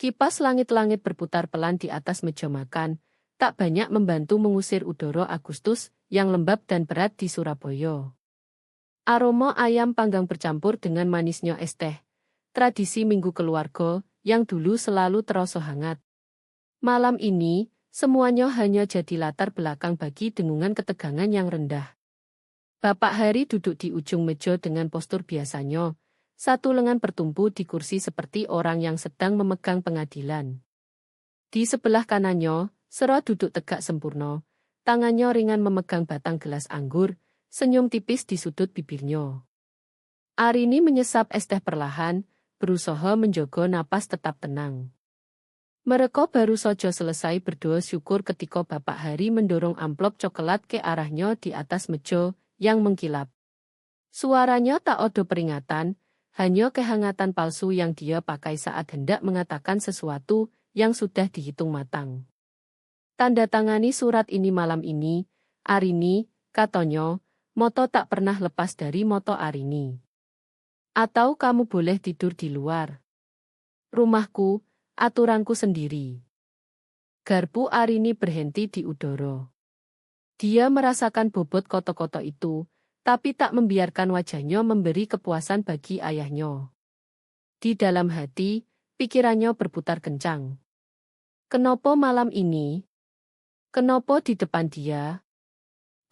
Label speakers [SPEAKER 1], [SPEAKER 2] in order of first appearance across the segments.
[SPEAKER 1] Kipas langit-langit berputar pelan di atas meja makan, tak banyak membantu mengusir udara Agustus yang lembab dan berat di Surabaya. Aroma ayam panggang bercampur dengan manisnya es teh, tradisi minggu keluarga yang dulu selalu terasa hangat. Malam ini, semuanya hanya jadi latar belakang bagi dengungan ketegangan yang rendah. Bapak Hari duduk di ujung meja dengan postur biasanya, satu lengan bertumpu di kursi seperti orang yang sedang memegang pengadilan. Di sebelah kanannya, Sero duduk tegak sempurna, tangannya ringan memegang batang gelas anggur, senyum tipis di sudut bibirnya. Arini menyesap es teh perlahan, berusaha menjaga napas tetap tenang. Mereka baru saja selesai berdoa syukur ketika Bapak Hari mendorong amplop coklat ke arahnya di atas meja yang mengkilap. Suaranya tak ada peringatan, hanya kehangatan palsu yang dia pakai saat hendak mengatakan sesuatu yang sudah dihitung matang. Tanda tangani surat ini malam ini, Arini, katanya, moto tak pernah lepas dari moto Arini. Atau kamu boleh tidur di luar. Rumahku, aturanku sendiri. Garpu Arini berhenti di udara. Dia merasakan bobot koto-koto itu, tapi tak membiarkan wajahnya memberi kepuasan bagi ayahnya. Di dalam hati, pikirannya berputar kencang. Kenapa malam ini? Kenapa di depan dia?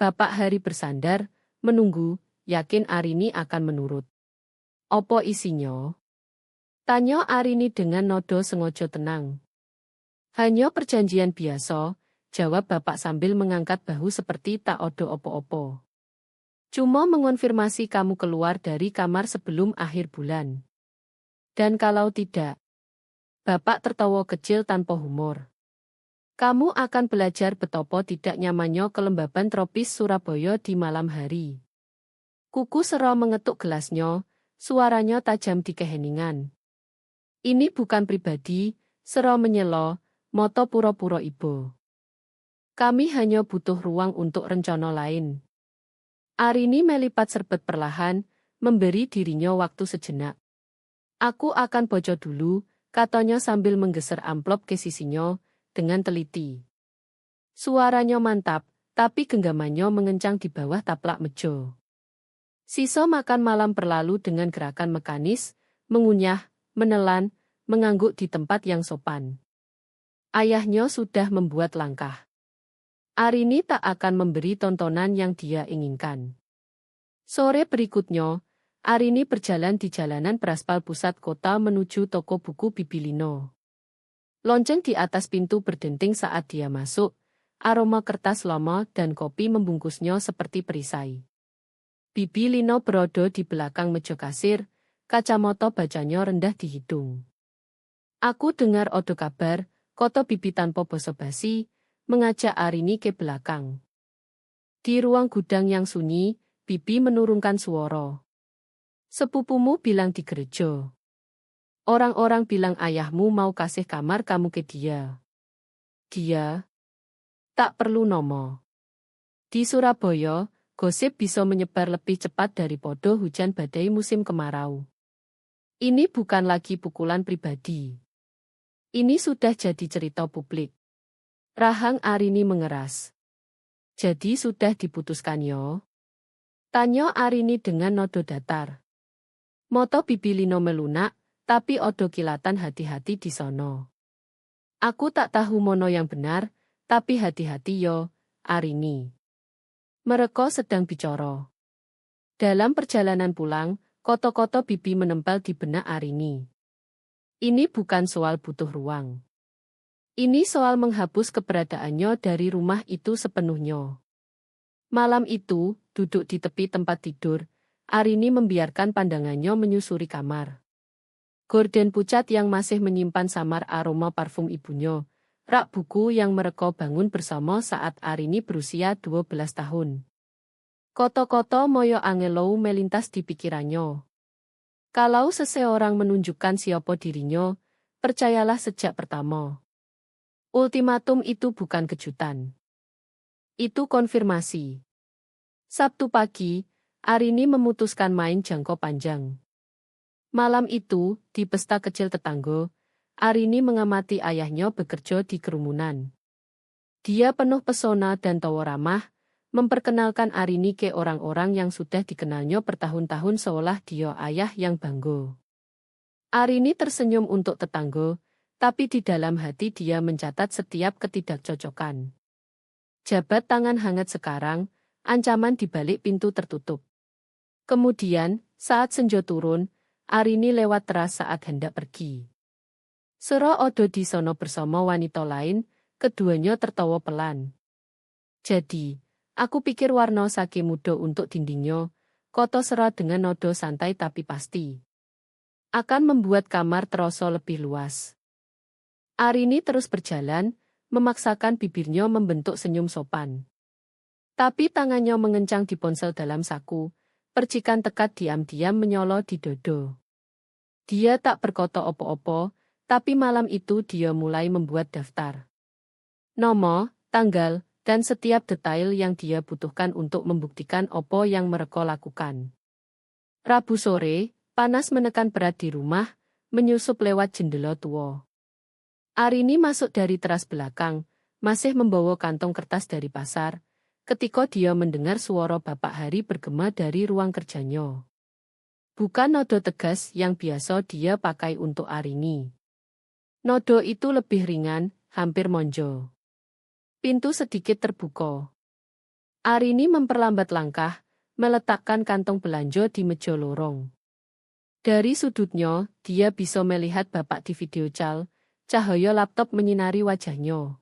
[SPEAKER 1] Bapak Hari bersandar, menunggu, yakin Arini akan menurut. Apa isinya? Tanya Arini dengan nada sengaja tenang. Hanya perjanjian biasa, jawab bapak sambil mengangkat bahu seperti tak ada opo-opo. Cuma mengonfirmasi kamu keluar dari kamar sebelum akhir bulan. Dan kalau tidak, bapak tertawa kecil tanpa humor. Kamu akan belajar betapa tidak nyamannya kelembaban tropis Surabaya di malam hari. Kuku Sero mengetuk gelasnya, suaranya tajam di keheningan. Ini bukan pribadi, Sero menyela, moto pura-pura ibu. Kami hanya butuh ruang untuk rencana lain. Arini melipat serbet perlahan, memberi dirinya waktu sejenak. Aku akan bojo dulu, katanya sambil menggeser amplop ke sisinya, dengan teliti. Suaranya mantap, tapi genggamannya mengencang di bawah taplak meja. Sisa makan malam berlalu dengan gerakan mekanis, mengunyah, menelan, mengangguk di tempat yang sopan. Ayahnya sudah membuat langkah. Arini tak akan memberi tontonan yang dia inginkan. Sore berikutnya, Arini berjalan di jalanan beraspal pusat kota menuju toko buku Bibilino. Lonceng di atas pintu berdenting saat dia masuk, aroma kertas lama dan kopi membungkusnya seperti perisai. Bibilino berada di belakang meja kasir, kacamata bacanya rendah di hidung. Aku dengar ada kabar, kata Bibi tanpa basa-basi, mengajak Arini ke belakang. Di ruang gudang yang sunyi, Bibi menurunkan suara. Sepupumu bilang di gereja. Orang-orang bilang ayahmu mau kasih kamar kamu ke dia. Dia? Tak perlu nomo. Di Surabaya, gosip bisa menyebar lebih cepat daripada hujan badai musim kemarau. Ini bukan lagi pukulan pribadi. Ini sudah jadi cerita publik. Rahang Arini mengeras. Jadi sudah diputuskan yo? Tanya Arini dengan nada datar. Moto Bibilino melunak, tapi odo kilatan hati-hati di sono. Aku tak tahu mono yang benar, tapi hati-hati yo, Arini. Mereka sedang bicara. Dalam perjalanan pulang, koto-koto Bibi menempel di benak Arini. Ini bukan soal butuh ruang. Ini soal menghapus keberadaannya dari rumah itu sepenuhnya. Malam itu, duduk di tepi tempat tidur, Arini membiarkan pandangannya menyusuri kamar. Gorden pucat yang masih menyimpan samar aroma parfum ibunya, rak buku yang mereka bangun bersama saat Arini berusia 12 tahun. Koto-koto moyo angelou melintas di pikirannya. Kalau seseorang menunjukkan siapa dirinya, percayalah sejak pertama. Ultimatum itu bukan kejutan. Itu konfirmasi. Sabtu pagi, Arini memutuskan main jangkau panjang. Malam itu, di pesta kecil tetangga, Arini mengamati ayahnya bekerja di kerumunan. Dia penuh pesona dan tawa ramah, memperkenalkan Arini ke orang-orang yang sudah dikenalnya bertahun-tahun seolah dia ayah yang bangga. Arini tersenyum untuk tetangga, tapi di dalam hati dia mencatat setiap ketidakcocokan. Jabat tangan hangat sekarang, ancaman di balik pintu tertutup. Kemudian, saat senja turun, Arini lewat teras saat hendak pergi. Sera Odo di sono bersama wanita lain, keduanya tertawa pelan. Jadi, aku pikir warna sake muda untuk dindingnya, koto Sera dengan nodo santai tapi pasti. Akan membuat kamar terasa lebih luas. Arini terus berjalan, memaksakan bibirnya membentuk senyum sopan. Tapi tangannya mengencang di ponsel dalam saku, percikan tekad diam-diam menyolo di dodo. Dia tak berkata opo-opo, tapi malam itu dia mulai membuat daftar. Nomor, tanggal, dan setiap detail yang dia butuhkan untuk membuktikan opo yang mereka lakukan. Rabu sore, panas menekan berat di rumah, menyusup lewat jendela tua. Arini masuk dari teras belakang, masih membawa kantong kertas dari pasar, ketika dia mendengar suara Bapak Hari bergema dari ruang kerjanya. Bukan nodo tegas yang biasa dia pakai untuk Arini. Nodo itu lebih ringan, hampir monjo. Pintu sedikit terbuka. Arini memperlambat langkah, meletakkan kantong belanja di meja lorong. Dari sudutnya, dia bisa melihat Bapak di video call, cahaya laptop menyinari wajahnya.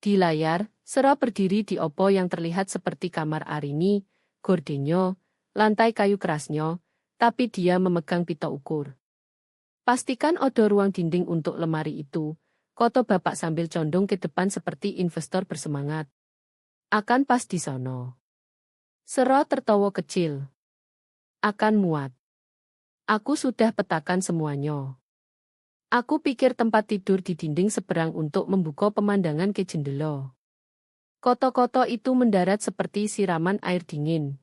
[SPEAKER 1] Di layar, Sera berdiri di opo yang terlihat seperti kamar Arini, gordennya, lantai kayu kerasnya, tapi dia memegang pita ukur. Pastikan ada ruang dinding untuk lemari itu, koto Bapak sambil condong ke depan seperti investor bersemangat. Akan pas di sono. Sera tertawa kecil. Akan muat. Aku sudah petakan semuanya. Aku pikir tempat tidur di dinding seberang untuk membuka pemandangan ke jendela. Koto-koto itu mendarat seperti siraman air dingin.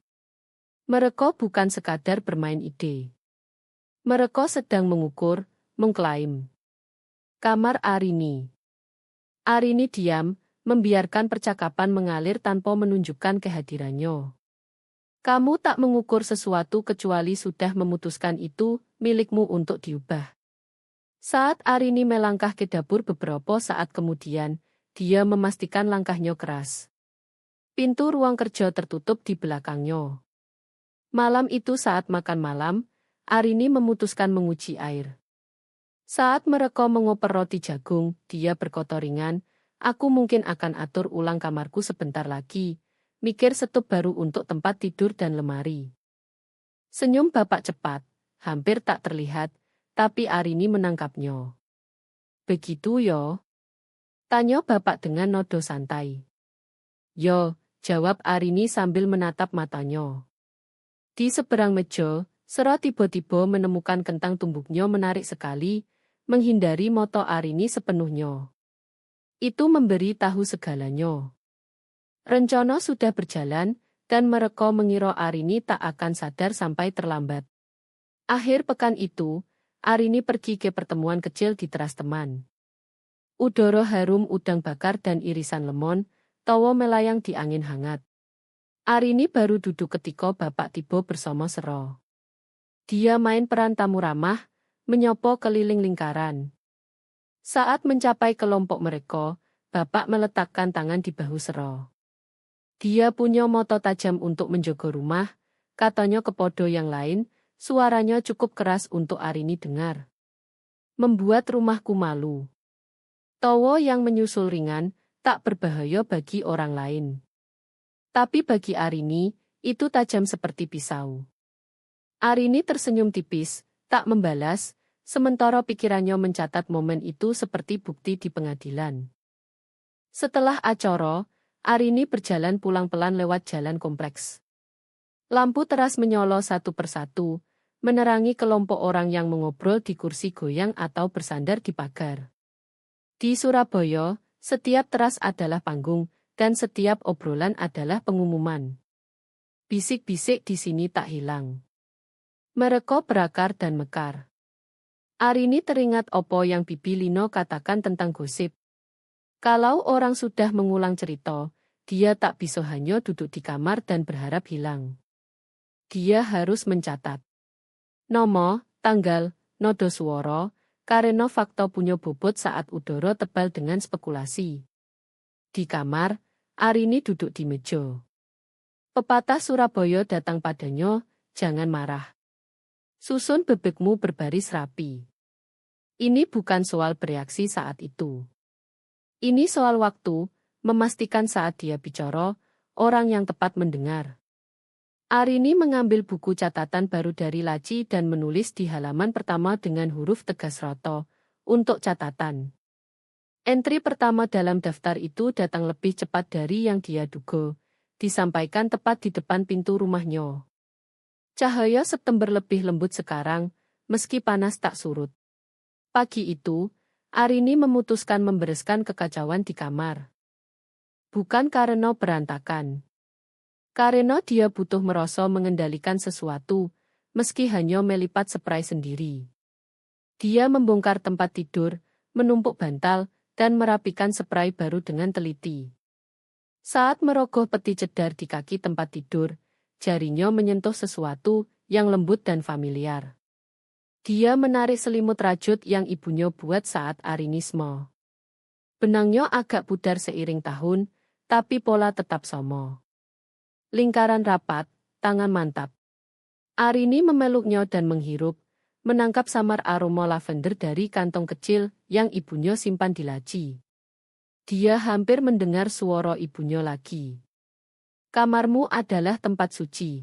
[SPEAKER 1] Mereka bukan sekadar bermain ide. Mereka sedang mengukur, mengklaim. Kamar Arini. Arini diam, membiarkan percakapan mengalir tanpa menunjukkan kehadirannya. Kamu tak mengukur sesuatu kecuali sudah memutuskan itu milikmu untuk diubah. Saat Arini melangkah ke dapur beberapa saat kemudian, dia memastikan langkahnya keras. Pintu ruang kerja tertutup di belakangnya. Malam itu saat makan malam, Arini memutuskan menguji air. Saat mereka mengoper roti jagung, dia berkata ringan, aku mungkin akan atur ulang kamarku sebentar lagi, mikir setup baru untuk tempat tidur dan lemari. Senyum Bapak cepat, hampir tak terlihat, tapi Arini menangkapnya. Begitu yo? Tanya Bapak dengan nodo santai. Yo, jawab Arini sambil menatap matanya. Di seberang meja, Sera tiba-tiba menemukan kentang tumbuknya menarik sekali, menghindari moto Arini sepenuhnya. Itu memberi tahu segalanya. Rencana sudah berjalan, dan mereka mengira Arini tak akan sadar sampai terlambat. Akhir pekan itu, Arini pergi ke pertemuan kecil di teras teman. Udara harum udang bakar dan irisan lemon, tawa melayang di angin hangat. Arini baru duduk ketika Bapak tiba bersama Sera. Dia main peran tamu ramah, menyopo keliling lingkaran. Saat mencapai kelompok mereka, Bapak meletakkan tangan di bahu Sera. Dia punya moto tajam untuk menjaga rumah, katanya kepada yang lain, suaranya cukup keras untuk Arini dengar. Membuat rumahku malu. Tawa yang menyusul ringan, tak berbahaya bagi orang lain. Tapi bagi Arini, itu tajam seperti pisau. Arini tersenyum tipis, tak membalas, sementara pikirannya mencatat momen itu seperti bukti di pengadilan. Setelah acara, Arini berjalan pulang pelan lewat jalan kompleks. Lampu teras menyolo satu persatu, menerangi kelompok orang yang mengobrol di kursi goyang atau bersandar di pagar. Di Surabaya, setiap teras adalah panggung, dan setiap obrolan adalah pengumuman. Bisik-bisik di sini tak hilang. Mereka berakar dan mekar. Arini teringat opo yang Bibi Lino katakan tentang gosip. Kalau orang sudah mengulang cerita, dia tak bisa hanya duduk di kamar dan berharap hilang. Dia harus mencatat nomo, tanggal, nodo swara, karena fakta punya bobot saat udara tebal dengan spekulasi. Di kamar, Arini duduk di meja. Pepatah Surabaya datang padanya, jangan marah. Susun bebekmu berbaris rapi. Ini bukan soal bereaksi saat itu. Ini soal waktu, memastikan saat dia bicara, orang yang tepat mendengar. Arini mengambil buku catatan baru dari laci dan menulis di halaman pertama dengan huruf tegas roto, untuk catatan. Entri pertama dalam daftar itu datang lebih cepat dari yang dia duga, disampaikan tepat di depan pintu rumahnya. Cahaya September lebih lembut sekarang, meski panas tak surut. Pagi itu, Arini memutuskan membereskan kekacauan di kamar. Bukan karena berantakan. Karena dia butuh merasa mengendalikan sesuatu, meski hanya melipat spray sendiri. Dia membongkar tempat tidur, menumpuk bantal, dan merapikan spray baru dengan teliti. Saat merogoh peti cedar di kaki tempat tidur, jarinya menyentuh sesuatu yang lembut dan familiar. Dia menarik selimut rajut yang ibunya buat saat Arini small. Benangnya agak pudar seiring tahun, tapi pola tetap sama. Lingkaran rapat, tangan mantap. Arini memeluknya dan menghirup, menangkap samar aroma lavender dari kantong kecil yang ibunya simpan di laci. Dia hampir mendengar suara ibunya lagi. Kamarmu adalah tempat suci.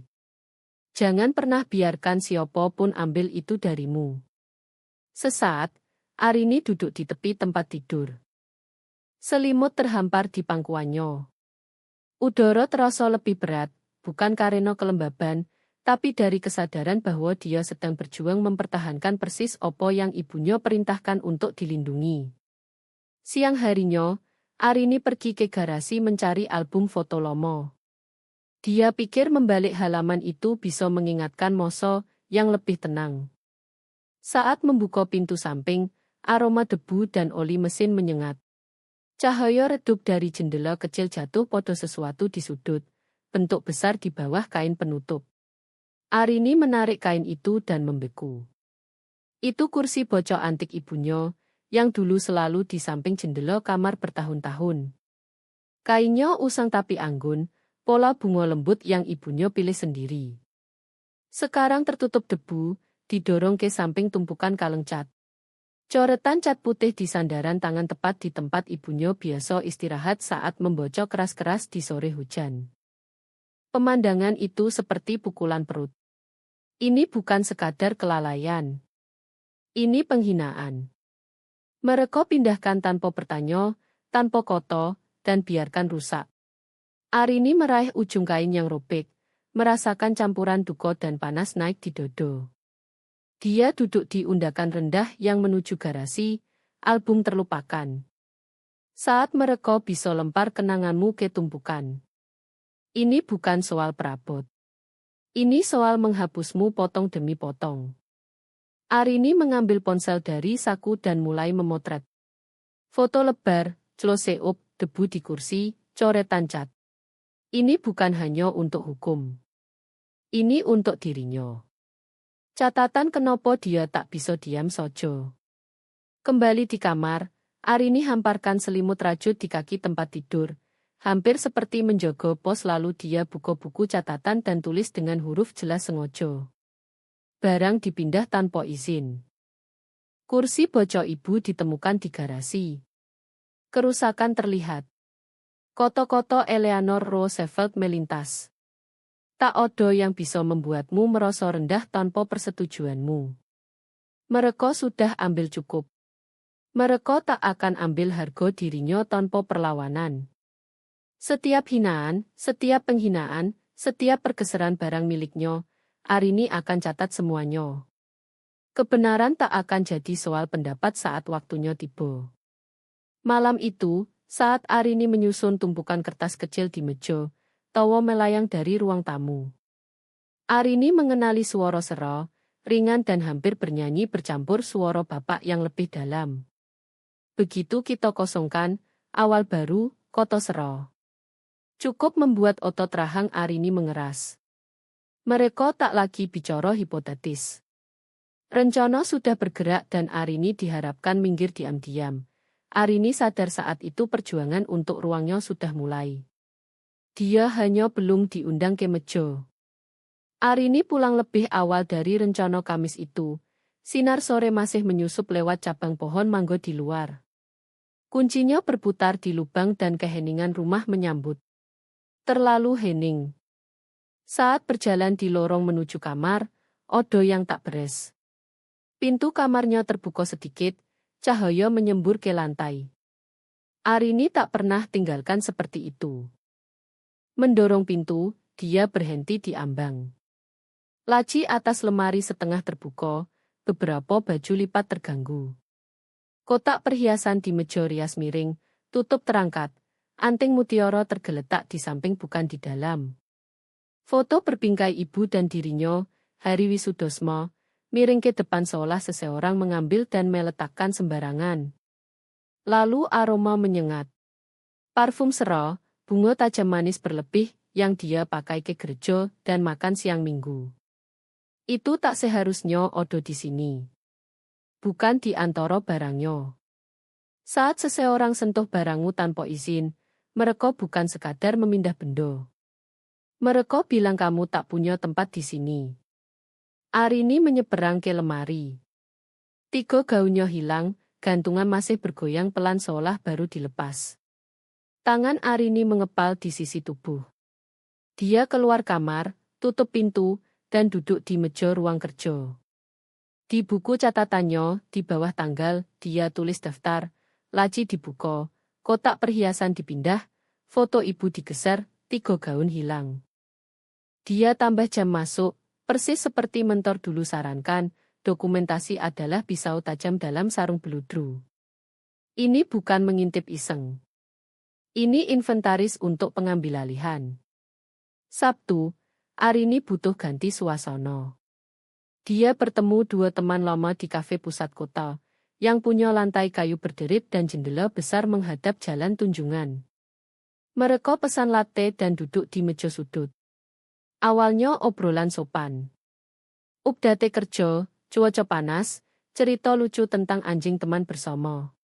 [SPEAKER 1] Jangan pernah biarkan siapa pun ambil itu darimu. Sesaat, Arini duduk di tepi tempat tidur. Selimut terhampar di pangkuannya. Udara terasa lebih berat, bukan karena kelembaban, tapi dari kesadaran bahwa dia sedang berjuang mempertahankan persis apa yang ibunya perintahkan untuk dilindungi. Siang harinya, Arini pergi ke garasi mencari album foto lama. Dia pikir membalik halaman itu bisa mengingatkan masa yang lebih tenang. Saat membuka pintu samping, aroma debu dan oli mesin menyengat. Cahaya redup dari jendela kecil jatuh pada sesuatu di sudut, bentuk besar di bawah kain penutup. Arini menarik kain itu dan membeku. Itu kursi bocah antik ibunya, yang dulu selalu di samping jendela kamar bertahun-tahun. Kainnya usang tapi anggun, pola bunga lembut yang ibunya pilih sendiri. Sekarang tertutup debu, didorong ke samping tumpukan kaleng cat. Coretan cat putih di sandaran tangan tepat di tempat ibunya biasa istirahat saat membocok keras-keras di sore hujan. Pemandangan itu seperti pukulan perut. Ini bukan sekadar kelalaian. Ini penghinaan. Mereka pindahkan tanpa bertanya, tanpa koto, dan biarkan rusak. Arini meraih ujung kain yang robek, merasakan campuran duka dan panas naik di dada. Dia duduk di undakan rendah yang menuju garasi, album terlupakan. Saat mereka bisa lempar kenanganmu ke tumpukan. Ini bukan soal perabot. Ini soal menghapusmu potong demi potong. Arini mengambil ponsel dari saku dan mulai memotret. Foto lebar, close-up, debu di kursi, coretan cat. Ini bukan hanya untuk hukum. Ini untuk dirinya. Catatan kenapa dia tak bisa diam saja. Kembali di kamar, Arini hamparkan selimut rajut di kaki tempat tidur. Hampir seperti menjaga pos lalu dia buka buku catatan dan tulis dengan huruf jelas sengaja. Barang dipindah tanpa izin. Kursi bocah ibu ditemukan di garasi. Kerusakan terlihat. Koto-koto Eleanor Roosevelt melintas. Tak ada yang bisa membuatmu merasa rendah tanpa persetujuanmu. Mereka sudah ambil cukup. Mereka tak akan ambil harga dirinya tanpa perlawanan. Setiap hinaan, setiap penghinaan, setiap pergeseran barang miliknya, Arini akan catat semuanya. Kebenaran tak akan jadi soal pendapat saat waktunya tiba. Malam itu, saat Arini menyusun tumpukan kertas kecil di meja, tawa melayang dari ruang tamu. Arini mengenali suara sera, ringan dan hampir bernyanyi bercampur suara bapak yang lebih dalam. Begitu kita kosongkan, awal baru, koto sero. Cukup membuat otot rahang Arini mengeras. Mereka tak lagi bicara hipotetis. Rencana sudah bergerak dan Arini diharapkan minggir diam-diam. Arini sadar saat itu perjuangan untuk ruangnya sudah mulai. Dia hanya belum diundang ke meja. Arini pulang lebih awal dari rencana Kamis itu. Sinar sore masih menyusup lewat cabang pohon mangga di luar. Kuncinya berputar di lubang dan keheningan rumah menyambut. Terlalu hening. Saat berjalan di lorong menuju kamar, odo yang tak beres. Pintu kamarnya terbuka sedikit, cahaya menyembur ke lantai. Arini tak pernah tinggalkan seperti itu. Mendorong pintu, dia berhenti di ambang. Laci atas lemari setengah terbuka, beberapa baju lipat terganggu. Kotak perhiasan di meja rias miring, tutup terangkat, anting mutiara tergeletak di samping bukan di dalam. Foto berbingkai ibu dan dirinya, hari wisudosmo, miring ke depan seolah seseorang mengambil dan meletakkan sembarangan. Lalu aroma menyengat. Parfum sero, bunga tajam manis berlebih yang dia pakai ke gereja dan makan siang minggu. Itu tak seharusnya odo di sini. Bukan di antara barangnya. Saat seseorang sentuh barangmu tanpa izin, mereka bukan sekadar memindah benda. Mereka bilang kamu tak punya tempat di sini. Arini menyeberang ke lemari. 3 gaunnya hilang, gantungan masih bergoyang pelan seolah baru dilepas. Tangan Arini mengepal di sisi tubuh. Dia keluar kamar, tutup pintu, dan duduk di meja ruang kerja. Di buku catatannya, di bawah tanggal, dia tulis daftar, laci dibuka, kotak perhiasan dipindah, foto ibu digeser, 3 gaun hilang. Dia tambah jam masuk, persis seperti mentor dulu sarankan, dokumentasi adalah pisau tajam dalam sarung beludru. Ini bukan mengintip iseng. Ini inventaris untuk pengambilalihan. Sabtu, Arini butuh ganti suasana. Dia bertemu 2 teman lama di kafe pusat kota, yang punya lantai kayu berderit dan jendela besar menghadap jalan tunjungan. Mereka pesan latte dan duduk di meja sudut. Awalnya obrolan sopan. Update kerja, cuaca panas, cerita lucu tentang anjing teman bersama.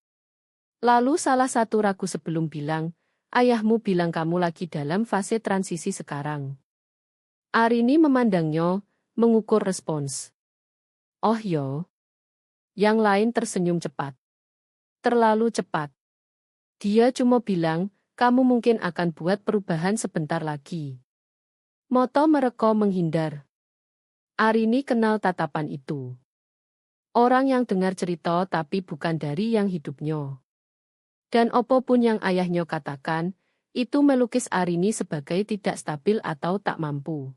[SPEAKER 1] Lalu salah satu ragu sebelum bilang, ayahmu bilang kamu lagi dalam fase transisi sekarang. Arini memandangnya, mengukur respons. Oh yo. Yang lain tersenyum cepat. Terlalu cepat. Dia cuma bilang, kamu mungkin akan buat perubahan sebentar lagi. Moto mereka menghindar. Arini kenal tatapan itu. Orang yang dengar cerita tapi bukan dari yang hidupnya. Dan apapun yang ayahnya katakan, itu melukis Arini sebagai tidak stabil atau tak mampu.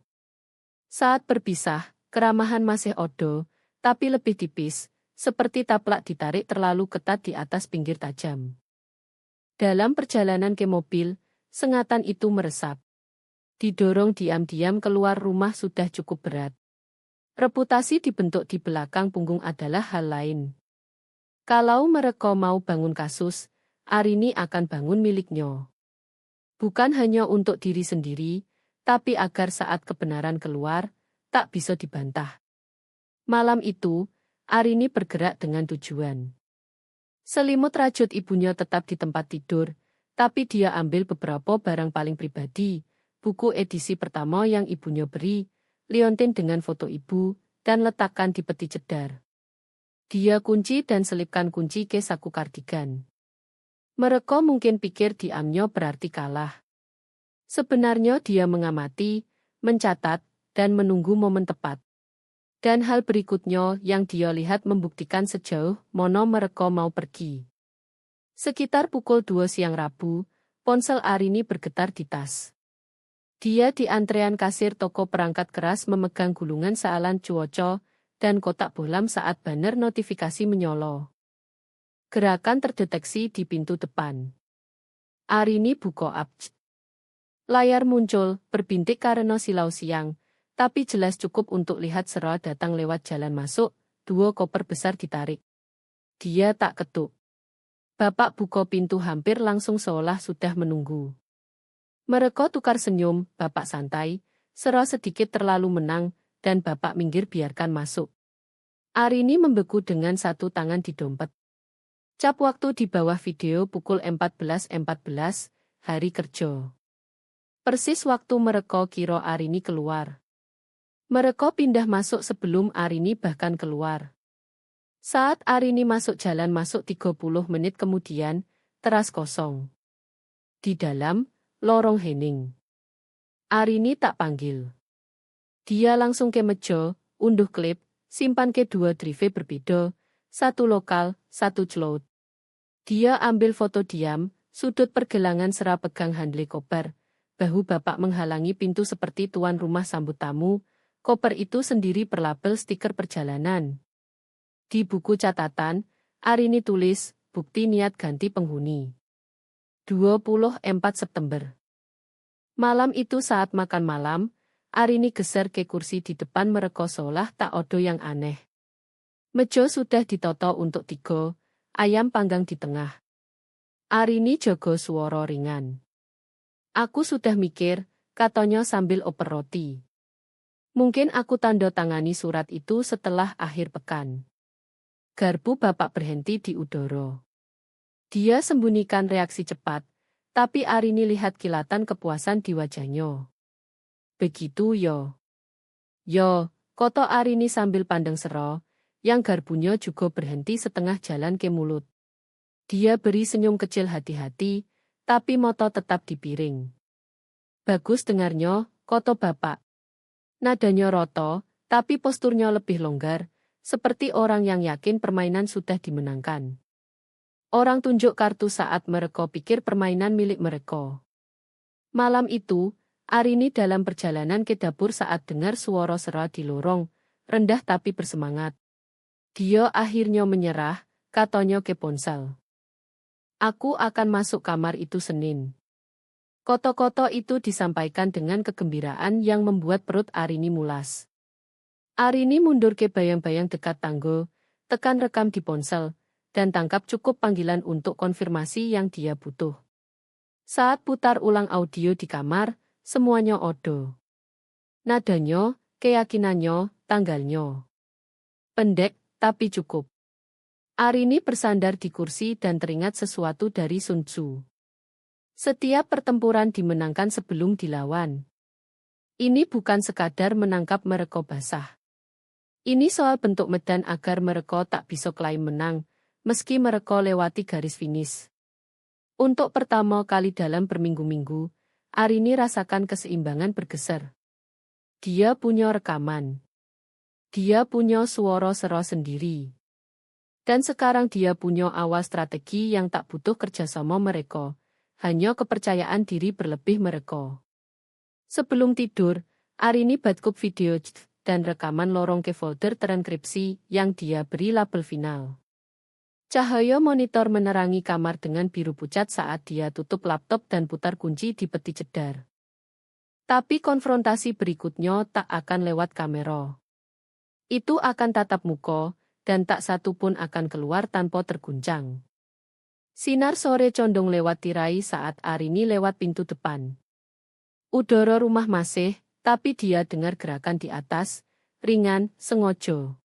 [SPEAKER 1] Saat berpisah, keramahan masih odo, tapi lebih tipis, seperti taplak ditarik terlalu ketat di atas pinggir tajam. Dalam perjalanan ke mobil, sengatan itu meresap. Didorong diam-diam keluar rumah sudah cukup berat. Reputasi dibentuk di belakang punggung adalah hal lain. Kalau mereka mau bangun kasus, Arini akan bangun miliknya. Bukan hanya untuk diri sendiri, tapi agar saat kebenaran keluar, tak bisa dibantah. Malam itu, Arini bergerak dengan tujuan. Selimut rajut ibunya tetap di tempat tidur, tapi dia ambil beberapa barang paling pribadi, buku edisi pertama yang ibunya beri, liontin dengan foto ibu, dan letakkan di peti cedar. Dia kunci dan selipkan kunci ke saku kardigan. Mereka mungkin pikir diamnya berarti kalah. Sebenarnya dia mengamati, mencatat, dan menunggu momen tepat. Dan hal berikutnya yang dia lihat membuktikan sejauh mana mereka mau pergi. Sekitar pukul 2 siang Rabu, ponsel Arini bergetar di tas. Dia di antrean kasir toko perangkat keras memegang gulungan sealan cuoco dan kotak bohlam saat banner notifikasi menyolo. Gerakan terdeteksi di pintu depan. Arini buka apps. Layar muncul, berbintik karena silau siang, Tapi jelas cukup untuk lihat Sera datang lewat jalan masuk, 2 koper besar ditarik. Dia tak ketuk. Bapak buka pintu hampir langsung seolah sudah menunggu. Mereka tukar senyum, Bapak santai, Sera sedikit terlalu menang, dan Bapak minggir biarkan masuk. Arini membeku dengan satu tangan di dompet. Cap waktu di bawah video pukul 14.14, hari kerja. Persis waktu mereka kira Arini keluar. Mereka pindah masuk sebelum Arini bahkan keluar. Saat Arini masuk jalan masuk 30 menit kemudian, teras kosong. Di dalam, lorong hening. Arini tak panggil. Dia langsung ke meja, unduh klip, simpan ke 2 drive berbeda, 1 lokal, 1 cloud. Dia ambil foto diam, sudut pergelangan Sera pegang handle koper, bahu Bapak menghalangi pintu seperti tuan rumah sambut tamu, koper itu sendiri berlabel stiker perjalanan. Di buku catatan, Arini tulis, bukti niat ganti penghuni. 24 September. Malam itu saat makan malam, Arini geser ke kursi di depan mereka seolah tak ada yang aneh. Meja sudah ditoto untuk 3, ayam panggang di tengah. Arini jaga suara ringan. Aku sudah mikir, katanya sambil oper roti. Mungkin aku tanda tangani surat itu setelah akhir pekan. Garpu Bapak berhenti di udara. Dia sembunyikan reaksi cepat, tapi Arini lihat kilatan kepuasan di wajahnya. Begitu yo. Yo, kata Arini sambil pandang Sera, yang garpunya juga berhenti setengah jalan ke mulut. Dia beri senyum kecil hati-hati, tapi mata tetap di piring. Bagus dengarnya, kata Bapak. Nadanya roto, tapi posturnya lebih longgar, seperti orang yang yakin permainan sudah dimenangkan. Orang tunjuk kartu saat mereka pikir permainan milik mereka. Malam itu, Arini dalam perjalanan ke dapur saat dengar suara Sera di lorong, rendah tapi bersemangat. Dia akhirnya menyerah, katanya ke ponsel. Aku akan masuk kamar itu Senin. Koto-koto itu disampaikan dengan kegembiraan yang membuat perut Arini mulas. Arini mundur ke bayang-bayang dekat tangga, tekan rekam di ponsel, dan tangkap cukup panggilan untuk konfirmasi yang dia butuh. Saat putar ulang audio di kamar, semuanya odo. Nadanya, keyakinannya, tanggalnya. Pendek, tapi cukup. Arini bersandar di kursi dan teringat sesuatu dari Sun Tzu. Setiap pertempuran dimenangkan sebelum dilawan. Ini bukan sekadar menangkap mereka basah. Ini soal bentuk medan agar mereka tak bisa klaim menang, meski mereka lewati garis finish. Untuk pertama kali dalam berminggu-minggu, Arini rasakan keseimbangan bergeser. Dia punya rekaman. Dia punya suara Sera sendiri. Dan sekarang dia punya awal strategi yang tak butuh kerjasama mereka, hanya kepercayaan diri berlebih mereka. Sebelum tidur, Arini backup video dan rekaman lorong ke folder terenkripsi yang dia beri label final. Cahaya monitor menerangi kamar dengan biru pucat saat dia tutup laptop dan putar kunci di peti cedar. Tapi konfrontasi berikutnya tak akan lewat kamera. Itu akan tatap muka, dan tak satu pun akan keluar tanpa terguncang. Sinar sore condong lewat tirai saat Arini lewat pintu depan. Udara rumah masih, tapi dia dengar gerakan di atas, ringan, sengaja.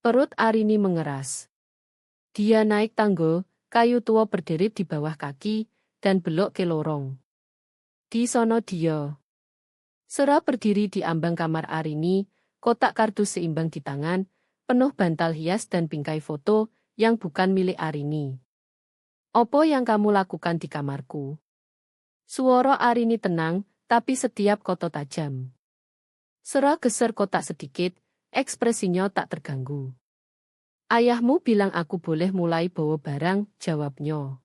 [SPEAKER 1] Perut Arini mengeras. Dia naik tangga, kayu tua berderet di bawah kaki, dan belok ke lorong. Di sono dia. Sera berdiri di ambang kamar Arini, kotak kardus seimbang di tangan, penuh bantal hias dan bingkai foto yang bukan milik Arini. Apa yang kamu lakukan di kamarku? Suara Arini tenang, tapi setiap kata tajam. Sera geser kotak sedikit, ekspresinya tak terganggu. Ayahmu bilang aku boleh mulai bawa barang, jawabnya.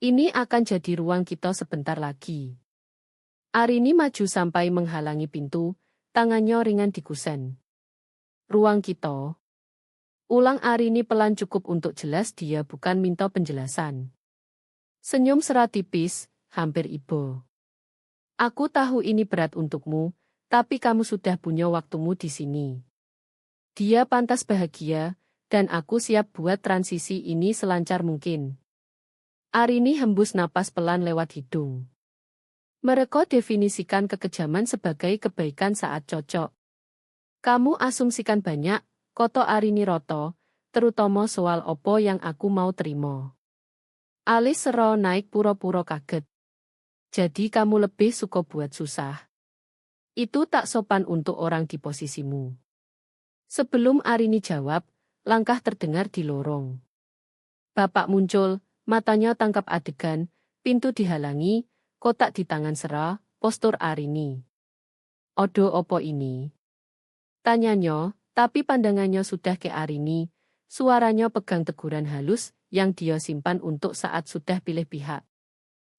[SPEAKER 1] Ini akan jadi ruang kita sebentar lagi. Arini maju sampai menghalangi pintu, tangannya ringan di kusen. Ruang kita. Ulang Arini pelan cukup untuk jelas dia bukan minta penjelasan. Senyum Sera tipis, hampir iba. Aku tahu ini berat untukmu, Tapi kamu sudah punya waktumu di sini. Dia pantas bahagia, dan aku siap buat transisi ini selancar mungkin. Arini hembus napas pelan lewat hidung. Mereka definisikan kekejaman sebagai kebaikan saat cocok. Kamu asumsikan banyak, koto Arini roto, terutama soal opo yang aku mau terima. Alis Sero naik pura-pura kaget. Jadi kamu lebih suka buat susah. Itu tak sopan untuk orang di posisimu. Sebelum Arini jawab, langkah terdengar di lorong. Bapak muncul, matanya tangkap adegan, pintu dihalangi, kotak di tangan Sera, postur Arini. Odo opo ini? Tanyanya, tapi pandangannya sudah ke Arini, suaranya pegang teguran halus yang dia simpan untuk saat sudah pilih pihak.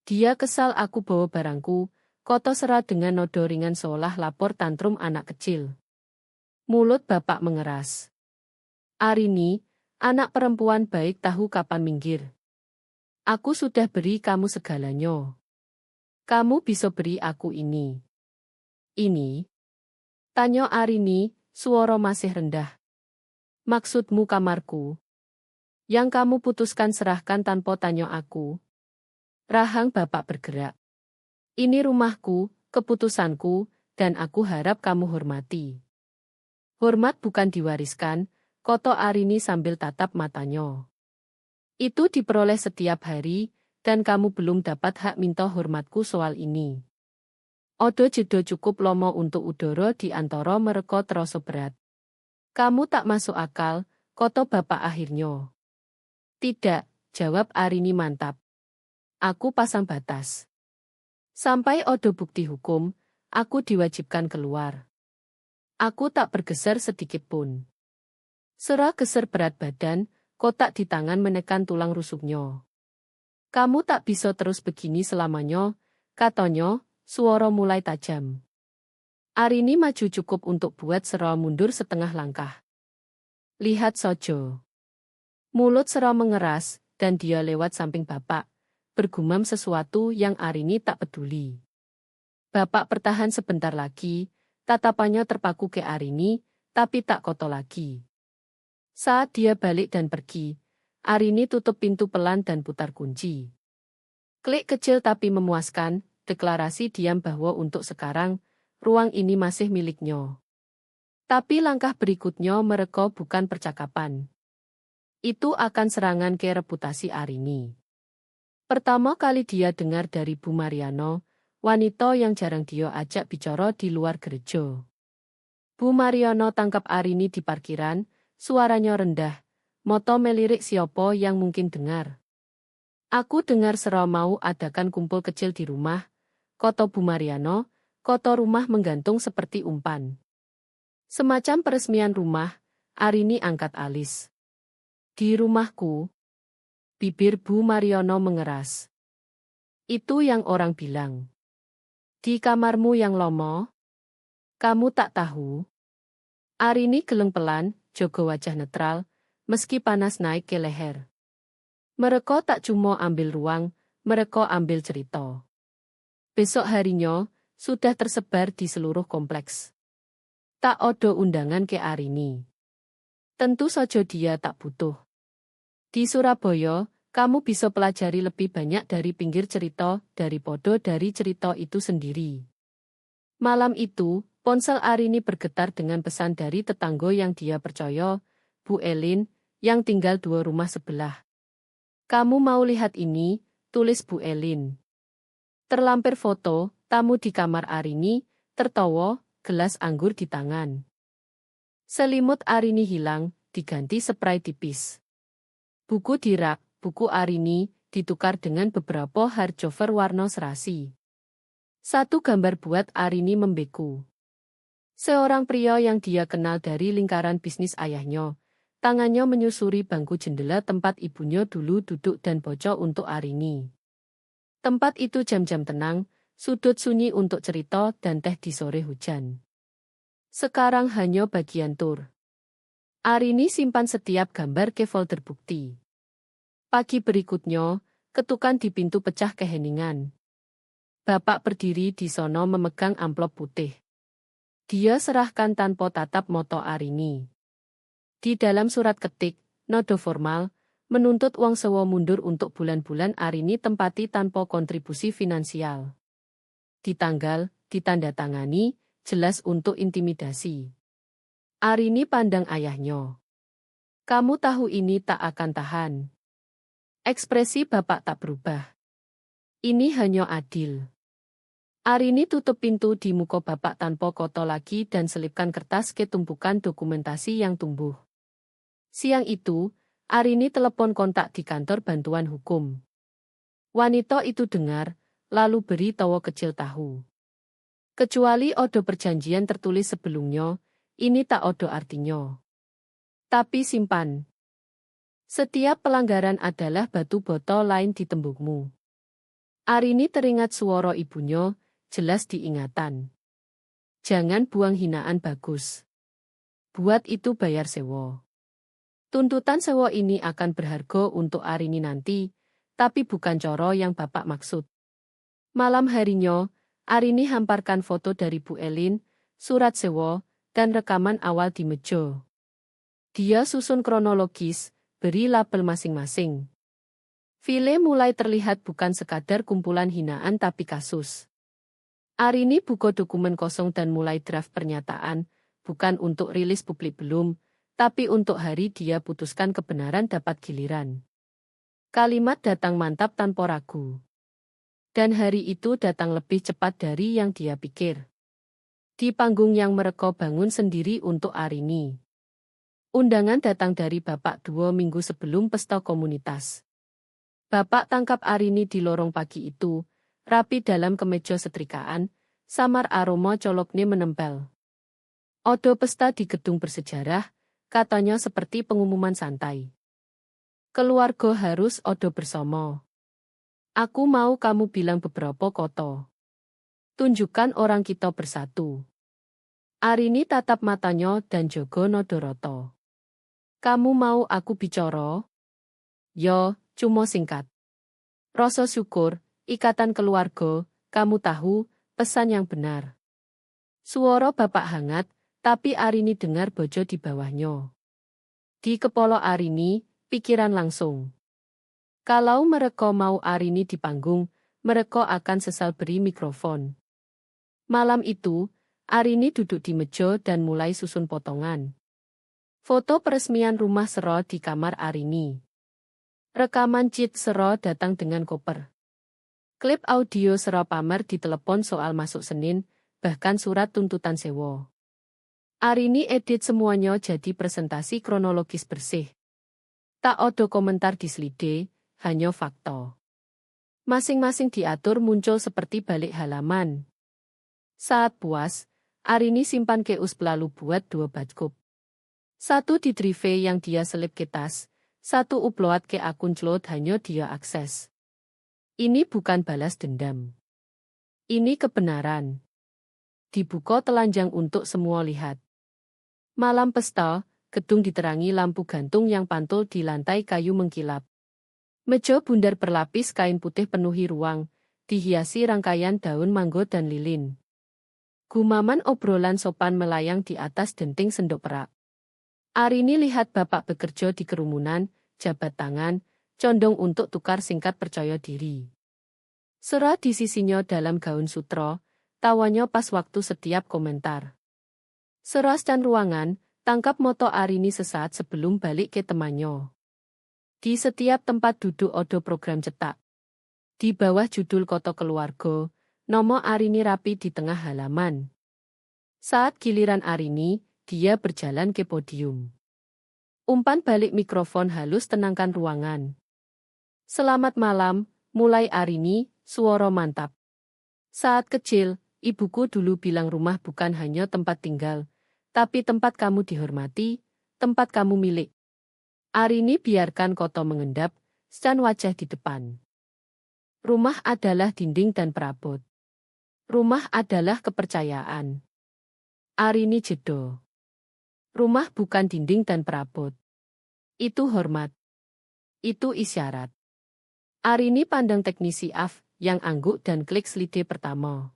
[SPEAKER 1] Dia kesal aku bawa barangku, koto Sera dengan nodo ringan seolah lapor tantrum anak kecil. Mulut bapak mengeras. Arini, anak perempuan baik tahu kapan minggir. Aku sudah beri kamu segalanya. Kamu bisa beri aku ini. Ini? Tanya Arini, suara masih rendah. Maksudmu kamarku? Yang kamu putuskan serahkan tanpa tanya aku. Rahang bapak bergerak. Ini rumahku, keputusanku, dan aku harap kamu hormati. Hormat bukan diwariskan, koto Arini sambil tatap matanya. Itu diperoleh setiap hari, dan kamu belum dapat hak minta hormatku soal ini. Odo jeda cukup lomo untuk udara di antara mereka terasa berat. Kamu tak masuk akal, koto bapak akhirnya. Tidak, jawab Arini mantap. Aku pasang batas. Sampai odo bukti hukum, aku diwajibkan keluar. Aku tak bergeser sedikit pun. Sera geser berat badan, kotak di tangan menekan tulang rusuknya. Kamu tak bisa terus begini selamanya, katanya, suara mulai tajam. Arini maju cukup untuk buat Sera mundur setengah langkah. Lihat sojo. Mulut Sera mengeras, dan dia lewat samping bapak, bergumam sesuatu yang Arini tak peduli. Bapak bertahan sebentar lagi, tatapannya terpaku ke Arini, tapi tak koto lagi. Saat dia balik dan pergi, Arini tutup pintu pelan dan putar kunci. Klik kecil tapi memuaskan, deklarasi diam bahwa untuk sekarang, ruang ini masih miliknya. Tapi langkah berikutnya mereka bukan percakapan. Itu akan serangan ke reputasi Arini. Pertama kali dia dengar dari Bu Mariano, wanita yang jarang dia ajak bicara di luar gereja. Bu Mariano tangkap Arini di parkiran, suaranya rendah. Moto melirik siapa yang mungkin dengar. Aku dengar Sera mau adakan kumpul kecil di rumah, koto Bu Mariano, koto rumah menggantung seperti umpan. Semacam peresmian rumah, Arini angkat alis. Di rumahku, bibir Bu Mariano mengeras. Itu yang orang bilang. Di kamarmu yang lomo? Kamu tak tahu? Arini geleng pelan, jaga wajah netral, meski panas naik ke leher. Mereka tak cuma ambil ruang, mereka ambil cerita. Besok harinya, sudah tersebar di seluruh kompleks. Tak ada undangan ke Arini. Tentu saja dia tak butuh. Di Surabaya, kamu bisa pelajari lebih banyak dari pinggir cerita daripada dari cerita itu sendiri. Malam itu, ponsel Arini bergetar dengan pesan dari tetangga yang dia percaya, Bu Elin, yang tinggal 2 rumah sebelah. Kamu mau lihat ini, tulis Bu Elin. Terlampir foto, tamu di kamar Arini, tertawa, gelas anggur di tangan. Selimut Arini hilang, diganti spray tipis. Buku di rak, buku Arini, ditukar dengan beberapa hardcover warna serasi. Satu gambar buat Arini membeku. Seorang pria yang dia kenal dari lingkaran bisnis ayahnya, tangannya menyusuri bangku jendela tempat ibunya dulu duduk dan baca untuk Arini. Tempat itu jam-jam tenang, sudut sunyi untuk cerita dan teh di sore hujan. Sekarang hanya bagian tur. Arini simpan setiap gambar ke folder bukti. Pagi berikutnya, ketukan di pintu pecah keheningan. Bapak berdiri di sono memegang amplop putih. Dia serahkan tanpa tatap moto Arini. Di dalam surat ketik, nodo formal, menuntut uang sewa mundur untuk bulan-bulan Arini tempati tanpa kontribusi finansial. Di tanggal, ditandatangani, jelas untuk intimidasi. Arini pandang ayahnya. Kamu tahu ini tak akan tahan. Ekspresi bapak tak berubah. Ini hanya adil. Arini tutup pintu di muka bapak tanpa koto lagi dan selipkan kertas ke tumpukan dokumentasi yang tumbuh. Siang itu, Arini telepon kontak di kantor bantuan hukum. Wanita itu dengar, lalu beri tawa kecil tahu. Kecuali odo perjanjian tertulis sebelumnya, ini tak odo artinya. Tapi simpan. Setiap pelanggaran adalah batu botol lain di tembokmu. Arini teringat suara ibunya, jelas diingatan. Jangan buang hinaan bagus. Buat itu bayar sewa. Tuntutan sewa ini akan berharga untuk Arini nanti, tapi bukan coro yang bapak maksud. Malam harinya, Arini hamparkan foto dari Bu Elin, surat sewa, dan rekaman awal di meja. Dia susun kronologis, beri label masing-masing. File mulai terlihat bukan sekadar kumpulan hinaan tapi kasus. Arini buka dokumen kosong dan mulai draft pernyataan, bukan untuk rilis publik belum, tapi untuk hari dia putuskan kebenaran dapat giliran. Kalimat datang mantap tanpa ragu. Dan hari itu datang lebih cepat dari yang dia pikir. Di panggung yang mereka bangun sendiri untuk Arini. Undangan datang dari Bapak 2 minggu sebelum pesta komunitas. Bapak tangkap Arini di lorong pagi itu, rapi dalam kemeja setrikaan, samar aroma coloknya menempel. Odo pesta di gedung bersejarah, katanya seperti pengumuman santai. Keluarga harus odo bersama. Aku mau kamu bilang beberapa kata. Tunjukkan orang kita bersatu. Arini tatap matanya dan jogo nodo roto. Kamu mau aku bicara? Yo, cuma singkat. Rasa syukur, ikatan keluarga, kamu tahu, pesan yang benar. Suara bapak hangat, tapi Arini dengar bojo di bawahnya. Di kepala Arini, pikiran langsung. Kalau mereka mau Arini di panggung, mereka akan sesal beri mikrofon. Malam itu, Arini duduk di meja dan mulai susun potongan. Foto peresmian rumah Sero di kamar Arini. Rekaman cheat Sero datang dengan koper. Klip audio Sero pamer di telepon soal masuk Senin, bahkan surat tuntutan sewa. Arini edit semuanya jadi presentasi kronologis bersih. Tak ada komentar di slide, hanya fakta. Masing-masing diatur muncul seperti balik halaman. Saat puas, Arini simpan keus lalu buat 2 backup. Satu di drive yang dia selip ke tas, satu upload ke akun cloud hanya dia akses. Ini bukan balas dendam. Ini kebenaran. Dibuka telanjang untuk semua lihat. Malam pesta, gedung diterangi lampu gantung yang pantul di lantai kayu mengkilap. Meja bundar berlapis kain putih penuhi ruang, dihiasi rangkaian daun manggo dan lilin. Gumaman obrolan sopan melayang di atas denting sendok perak. Arini lihat bapak bekerja di kerumunan, jabat tangan, condong untuk tukar singkat percaya diri. Sera di sisinya dalam gaun sutra, tawanya pas waktu setiap komentar. Seras dan ruangan, tangkap moto Arini sesaat sebelum balik ke temannya. Di setiap tempat duduk odo program cetak. Di bawah judul Koto Keluarga, nomor Arini rapi di tengah halaman. Saat giliran Arini, dia berjalan ke podium. Umpan balik mikrofon halus tenangkan ruangan. Selamat malam, mulai Arini, suara mantap. Saat kecil, ibuku dulu bilang rumah bukan hanya tempat tinggal, tapi tempat kamu dihormati, tempat kamu milik. Arini biarkan koto mengendap, scan wajah di depan. Rumah adalah dinding dan perabot. Rumah adalah kepercayaan. Arini jeda. Rumah bukan dinding dan perabot. Itu hormat. Itu isyarat. Arini pandang teknisi AF, yang angguk dan klik slide pertama.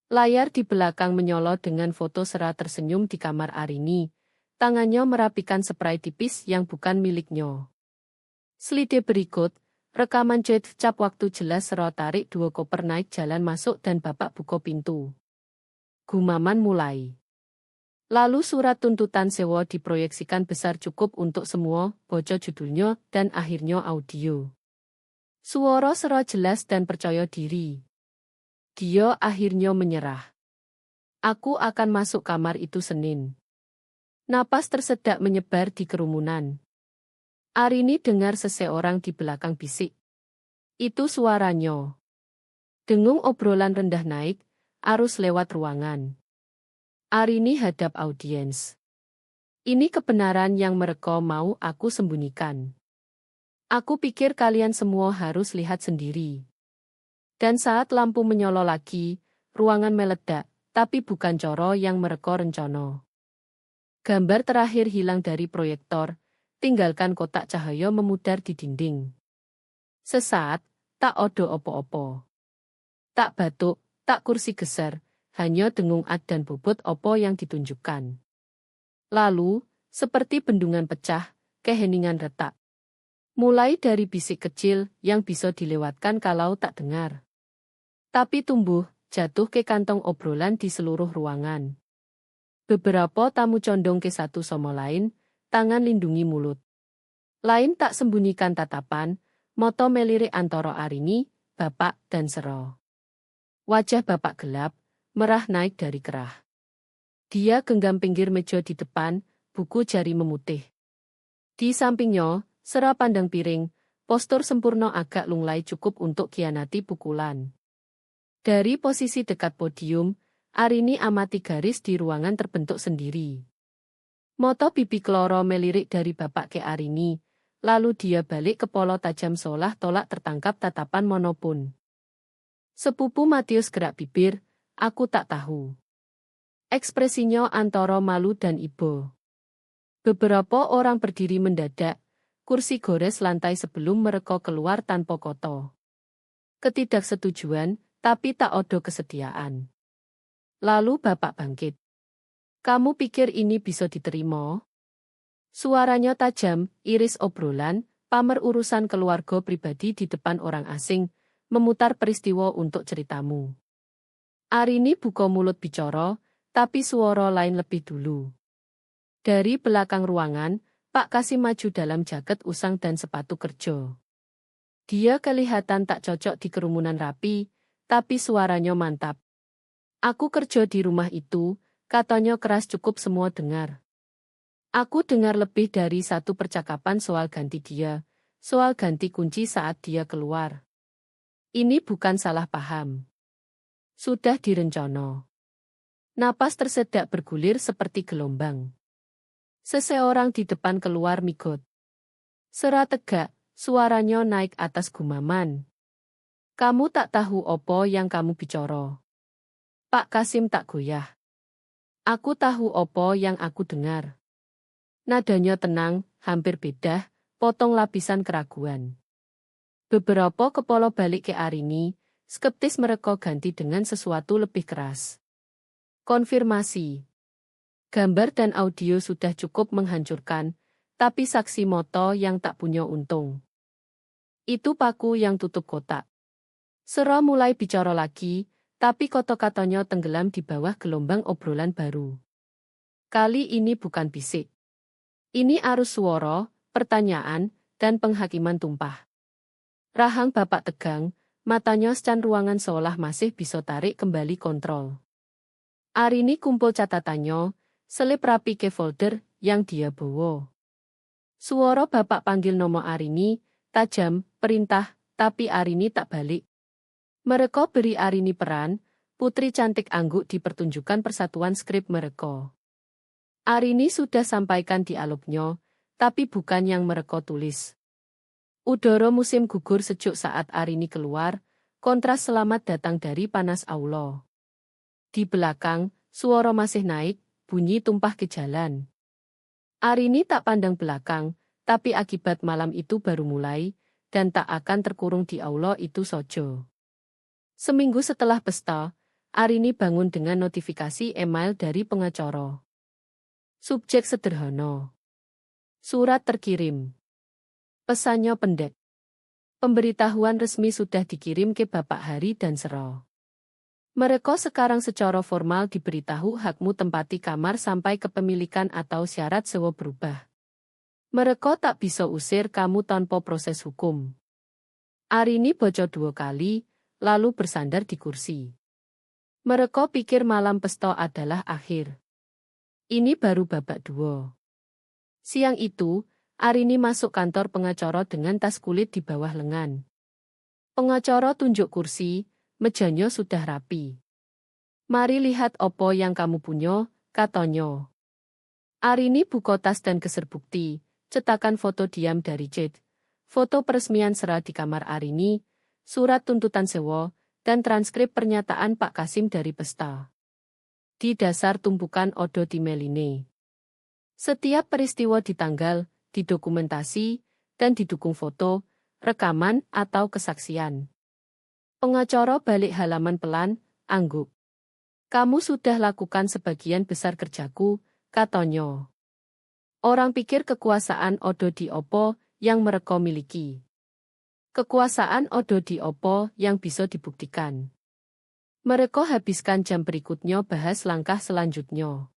[SPEAKER 1] Layar di belakang menyolot dengan foto Sera tersenyum di kamar Arini. Tangannya merapikan spray tipis yang bukan miliknya. Slide berikut, rekaman chat cap waktu jelas Sera tarik dua koper naik jalan masuk dan bapak buka pintu. Gumaman mulai. Lalu surat tuntutan sewa diproyeksikan besar cukup untuk semua, bocor judulnya, dan akhirnya audio. Suara Sera jelas dan percaya diri. Dia akhirnya menyerah. Aku akan masuk kamar itu Senin. Napas tersedak menyebar di kerumunan. Arini dengar seseorang di belakang bisik. Itu suaranya. Dengung obrolan rendah naik, arus lewat ruangan. Arini hadap audiens. Ini kebenaran yang mereka mau aku sembunyikan. Aku pikir kalian semua harus lihat sendiri. Dan saat lampu menyala lagi, ruangan meledak, tapi bukan coro yang mereka rencana. Gambar terakhir hilang dari proyektor, tinggalkan kotak cahaya memudar di dinding. Sesaat, tak odo opo-opo. Tak batuk, tak kursi geser, hanya dengung ad dan bobot opo yang ditunjukkan. Lalu, seperti bendungan pecah, keheningan retak. Mulai dari bisik kecil yang bisa dilewatkan kalau tak dengar. Tapi tumbuh, jatuh ke kantong obrolan di seluruh ruangan. Beberapa tamu condong ke satu sama lain, tangan lindungi mulut. Lain tak sembunyikan tatapan, moto melirik antara Arini, bapak, dan Sera. Wajah bapak gelap, merah naik dari kerah. Dia genggam pinggir meja di depan, buku jari memutih. Di sampingnya, Sera pandang piring, postur sempurna agak lunglai cukup untuk kianati pukulan. Dari posisi dekat podium, Arini amati garis di ruangan terbentuk sendiri. Moto pipi kloro melirik dari bapak ke Arini, lalu dia balik ke polo tajam seolah tolak tertangkap tatapan monopun. Sepupu Matius gerak bibir, aku tak tahu. Ekspresinya antara malu dan iba. Beberapa orang berdiri mendadak, kursi gores lantai sebelum mereka keluar tanpa koto. Ketidaksetujuan, tapi tak ada kesetiaan. Lalu bapak bangkit. Kamu pikir ini bisa diterima? Suaranya tajam, iris obrolan, pamer urusan keluarga pribadi di depan orang asing, memutar peristiwa untuk ceritamu. Arini buka mulut bicara, tapi suara lain lebih dulu. Dari belakang ruangan, Pak Kasim maju dalam jaket usang dan sepatu kerja. Dia kelihatan tak cocok di kerumunan rapi, tapi suaranya mantap. Aku kerja di rumah itu, katanya keras cukup semua dengar. Aku dengar lebih dari satu percakapan soal ganti dia, soal ganti kunci saat dia keluar. Ini bukan salah paham. Sudah direncana. Napas tersedak bergulir seperti gelombang. Seseorang di depan keluar migot. Sera tegak, suaranya naik atas gumaman. Kamu tak tahu opo yang kamu bicara. Pak Kasim tak goyah. Aku tahu opo yang aku dengar. Nadanya tenang, hampir beda, potong lapisan keraguan. Beberapa kepala balik ke Arini, skeptis mereka ganti dengan sesuatu lebih keras. Konfirmasi. Gambar dan audio sudah cukup menghancurkan, tapi saksi moto yang tak punya untung. Itu paku yang tutup kotak. Sera mulai bicara lagi, tapi kata-katanya tenggelam di bawah gelombang obrolan baru. Kali ini bukan bisik. Ini arus suara, pertanyaan, dan penghakiman tumpah. Rahang bapak tegang, matanya secan ruangan seolah masih bisa tarik kembali kontrol. Arini kumpul catatannya, selip rapi ke folder yang dia bawa. Suara bapak panggil nama Arini, tajam, perintah, tapi Arini tak balik. Mereka beri Arini peran, putri cantik angguk di pertunjukan persatuan skrip mereka. Arini sudah sampaikan dialognya, tapi bukan yang mereka tulis. Udara musim gugur sejuk saat Arini keluar, kontras selamat datang dari panas aula. Di belakang, suara masih naik, bunyi tumpah ke jalan. Arini tak pandang belakang, tapi akibat malam itu baru mulai, dan tak akan terkurung di aula itu saja. Seminggu setelah pesta, Arini bangun dengan notifikasi email dari pengacara. Subjek sederhana. Surat terkirim. Pesannya pendek. Pemberitahuan resmi sudah dikirim ke Bapak Hari dan Sero. Mereka sekarang secara formal diberitahu hakmu tempati kamar sampai kepemilikan atau syarat sewa berubah. Mereka tak bisa usir kamu tanpa proses hukum. Arini baca 2 kali, lalu bersandar di kursi. Mereka pikir malam pesta adalah akhir. Ini baru babak 2. Siang itu, Arini masuk kantor pengacara dengan tas kulit di bawah lengan. Pengacara tunjuk kursi, mejanya sudah rapi. Mari lihat opo yang kamu punya, katanya. Arini buka tas dan keser bukti, cetakan foto diam dari Jade, foto peresmian Sera di kamar Arini, surat tuntutan sewa, dan transkrip pernyataan Pak Kasim dari pesta. Di dasar tumpukan Odo Timeline. Setiap peristiwa ditanggal, didokumentasi, dan didukung foto, rekaman, atau kesaksian. Pengacara balik halaman pelan, angguk. Kamu sudah lakukan sebagian besar kerjaku, katanya. Orang pikir kekuasaan Odo di opo yang mereka miliki. Kekuasaan Odo di opo yang bisa dibuktikan. Mereka habiskan jam berikutnya bahas langkah selanjutnya.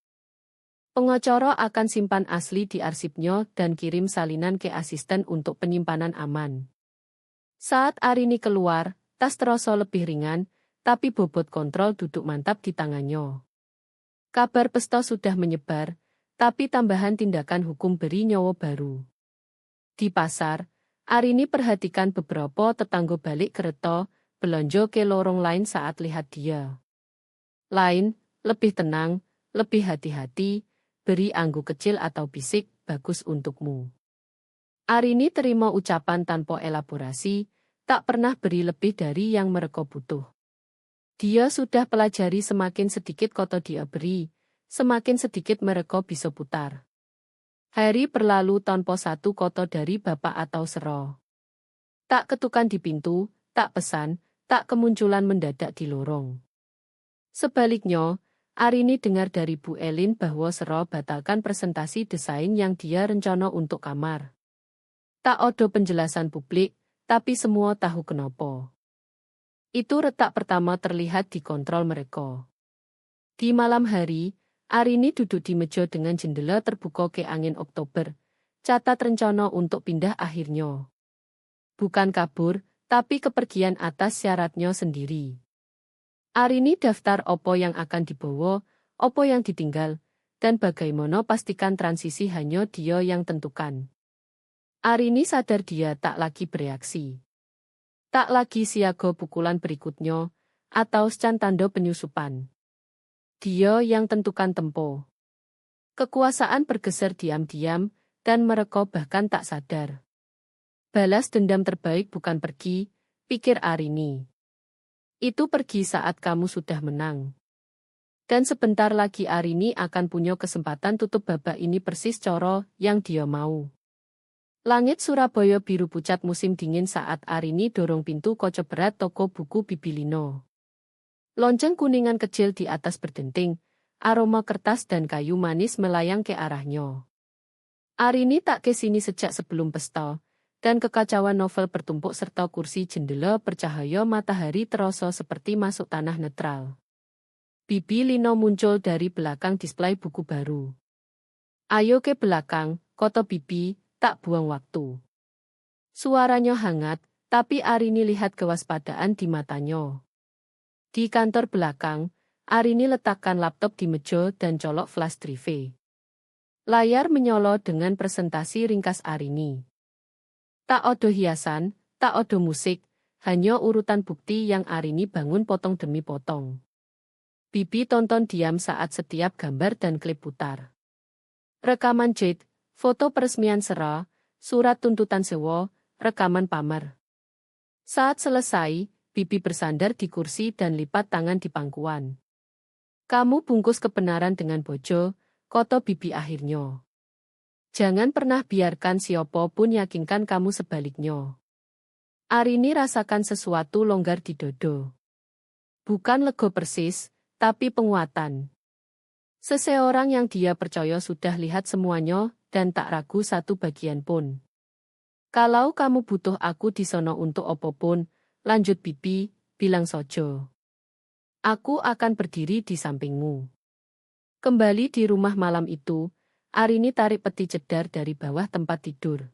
[SPEAKER 1] Pengacara akan simpan asli di arsipnya dan kirim salinan ke asisten untuk penyimpanan aman. Saat Arini keluar, tas terasa lebih ringan, tapi bobot kontrol duduk mantap di tangannya. Kabar pesta sudah menyebar, tapi tambahan tindakan hukum beri nyawa baru. Di pasar, Arini perhatikan beberapa tetangga balik kereta, belanja ke lorong lain saat lihat dia. Lain, lebih tenang, lebih hati-hati, beri angguk kecil atau bisik, bagus untukmu. Arini terima ucapan tanpa elaborasi, tak pernah beri lebih dari yang mereka butuh. Dia sudah pelajari semakin sedikit kota dia beri, semakin sedikit mereka bisa putar. Hari berlalu tanpa satu kota dari bapak atau Sero. Tak ketukan di pintu, tak pesan, tak kemunculan mendadak di lorong. Sebaliknya, Arini dengar dari Bu Elin bahwa Sero batalkan presentasi desain yang dia rencana untuk kamar. Tak ada penjelasan publik, tapi semua tahu kenapa. Itu retak pertama terlihat di kontrol mereka. Di malam hari, Arini duduk di meja dengan jendela terbuka ke angin Oktober. Catat rencana untuk pindah akhirnya. Bukan kabur, tapi kepergian atas syaratnya sendiri. Arini daftar opo yang akan dibawa, opo yang ditinggal, dan bagaimana pastikan transisi hanya dia yang tentukan. Arini sadar dia tak lagi bereaksi. Tak lagi siaga pukulan berikutnya, atau scan tanda penyusupan. Dia yang tentukan tempo. Kekuasaan bergeser diam-diam, dan mereka bahkan tak sadar. Balas dendam terbaik bukan pergi, pikir Arini. Itu pergi saat kamu sudah menang. Dan sebentar lagi Arini akan punya kesempatan tutup babak ini persis coro yang dia mau. Langit Surabaya biru pucat musim dingin saat Arini dorong pintu koco berat toko buku Bibilino. Lonceng kuningan kecil di atas berdenting, aroma kertas dan kayu manis melayang ke arahnya. Arini tak kesini sejak sebelum pesta, dan kekacauan novel bertumpuk serta kursi jendela bercahaya matahari terasa seperti masuk tanah netral. Bibilino muncul dari belakang display buku baru. Ayo ke belakang, kata Bibi, tak buang waktu. Suaranya hangat, tapi Arini lihat kewaspadaan di matanya. Di kantor belakang, Arini letakkan laptop di meja dan colok flash drive. Layar menyolo dengan presentasi ringkas Arini. Tak ada hiasan, tak ada musik, hanya urutan bukti yang Arini bangun potong demi potong. Bibi tonton diam saat setiap gambar dan klip putar. Rekaman Jade, foto peresmian Sera, surat tuntutan sewa, rekaman pamer. Saat selesai, Bibi bersandar di kursi dan lipat tangan di pangkuan. Kamu bungkus kebenaran dengan bojo, kata Bibi akhirnya. Jangan pernah biarkan siapa pun yakinkan kamu sebaliknya. Arini rasakan sesuatu longgar di dodo. Bukan lego persis, tapi penguatan. Seseorang yang dia percaya sudah lihat semuanya, dan tak ragu satu bagian pun. Kalau kamu butuh aku di sono untuk apapun, lanjut Bibi, bilang Sojo. Aku akan berdiri di sampingmu. Kembali di rumah malam itu, Arini tarik peti cedar dari bawah tempat tidur.